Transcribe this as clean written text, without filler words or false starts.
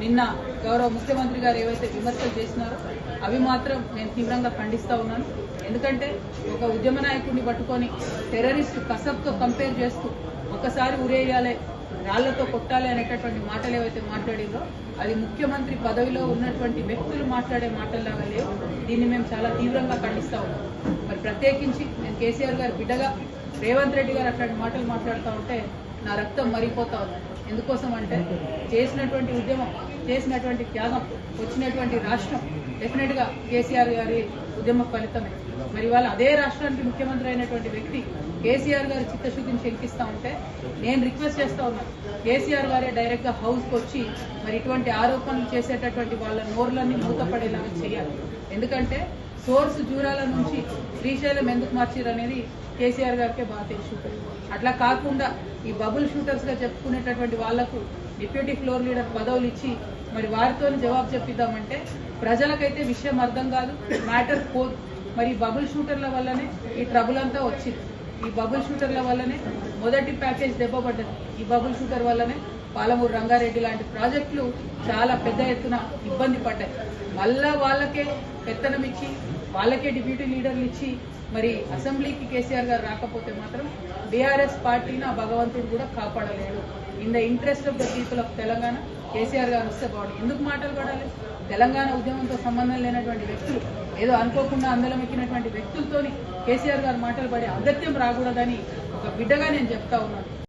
నిన్న గౌరవ ముఖ్యమంత్రి గారు ఏవైతే విమర్శలు చేసినారో అవి మాత్రం నేను తీవ్రంగా ఖండిస్తా ఉన్నాను. ఎందుకంటే ఒక ఉద్యమ నాయకుడిని పట్టుకొని టెర్రరిస్ట్ కసబ్తో కంపేర్ చేస్తూ ఒకసారి ఉరేయాలి, రాళ్లతో కొట్టాలి అనేటటువంటి మాటలు ఏవైతే మాట్లాడిందో అది ముఖ్యమంత్రి పదవిలో ఉన్నటువంటి వ్యక్తులు మాట్లాడే మాటల్లాగా లేవు. దీన్ని మేము చాలా తీవ్రంగా ఖండిస్తా ఉన్నాం. మరి ప్రత్యేకించి నేను కేసీఆర్ గారి బిడ్డగా రేవంత్ రెడ్డి గారు అట్లాంటి మాటలు మాట్లాడుతూ ఉంటే నా రక్తం మరిగిపోతా ఉంది. ఎందుకోసం అంటే చేసినటువంటి ఉద్యమం, చేసినటువంటి త్యాగం, వచ్చినటువంటి రాష్ట్రం డెఫినెట్గా కేసీఆర్ గారి ఉద్యమ ఫలితమే. మరి వాళ్ళ అదే రాష్ట్రానికి ముఖ్యమంత్రి అయినటువంటి వ్యక్తి కేసీఆర్ గారి చిత్తశుద్ధిని శంకిస్తూ ఉంటే నేను రిక్వెస్ట్ చేస్తూ ఉన్నాను, కేసీఆర్ గారే డైరెక్ట్గా హౌస్కి వచ్చి మరి ఇటువంటి ఆరోపణలు చేసేటటువంటి వాళ్ళ నోర్లన్నీ మూతపడేలాగా చేయాలి. ఎందుకంటే సోర్స్ జూరాల నుంచి శ్రీశైలం ఎందుకు మార్చారు అనేది కేసీఆర్ గారికే బాగా తెలుసు. అట్లా కాకుండా ఈ బబుల్ షూటర్స్గా చెప్పుకునేటటువంటి వాళ్లకు డిప్యూటీ ఫ్లోర్ లీడర్ పదవులు ఇచ్చి మరి వారితో జవాబు చెప్పిద్దామంటే ప్రజలకైతే విషయం అర్థం కాదు, మ్యాటర్ పోదు. మరి బబుల్ షూటర్ల వల్లనే ఈ ట్రబుల్ అంతా వచ్చింది. ఈ బబుల్ షూటర్ల వల్లనే మొదటి ప్యాకేజ్ దెబ్బపడ్డది. ఈ బబుల్ షూటర్ వల్లనే పాలమూరు రంగారెడ్డి లాంటి ప్రాజెక్టులు చాలా పెద్ద ఎత్తున ఇబ్బంది పడ్డాయి. మళ్ళా వాళ్ళకే పెత్తనం ఇచ్చి వాళ్ళకే డిప్యూటీ లీడర్లు ఇచ్చి మరి అసెంబ్లీకి కేసీఆర్ గారు రాకపోతే మాత్రం బీఆర్ఎస్ పార్టీని ఆ భగవంతుడు కూడా కాపాడలేడు. In the interest of the people of Telangana KCR గారు వస్తే బాగుంది. ఎందుకు మాటలు పడాలి? తెలంగాణ ఉద్యమంతో సంబంధం లేనటువంటి వ్యక్తులు, ఏదో అనుకోకుండా అందలం ఎక్కినటువంటి వ్యక్తులతోని కేసీఆర్ గారు మాటలు పడే అగత్యం రాకూడదని ఒక బిడ్డగా నేను చెప్తా ఉన్నాను.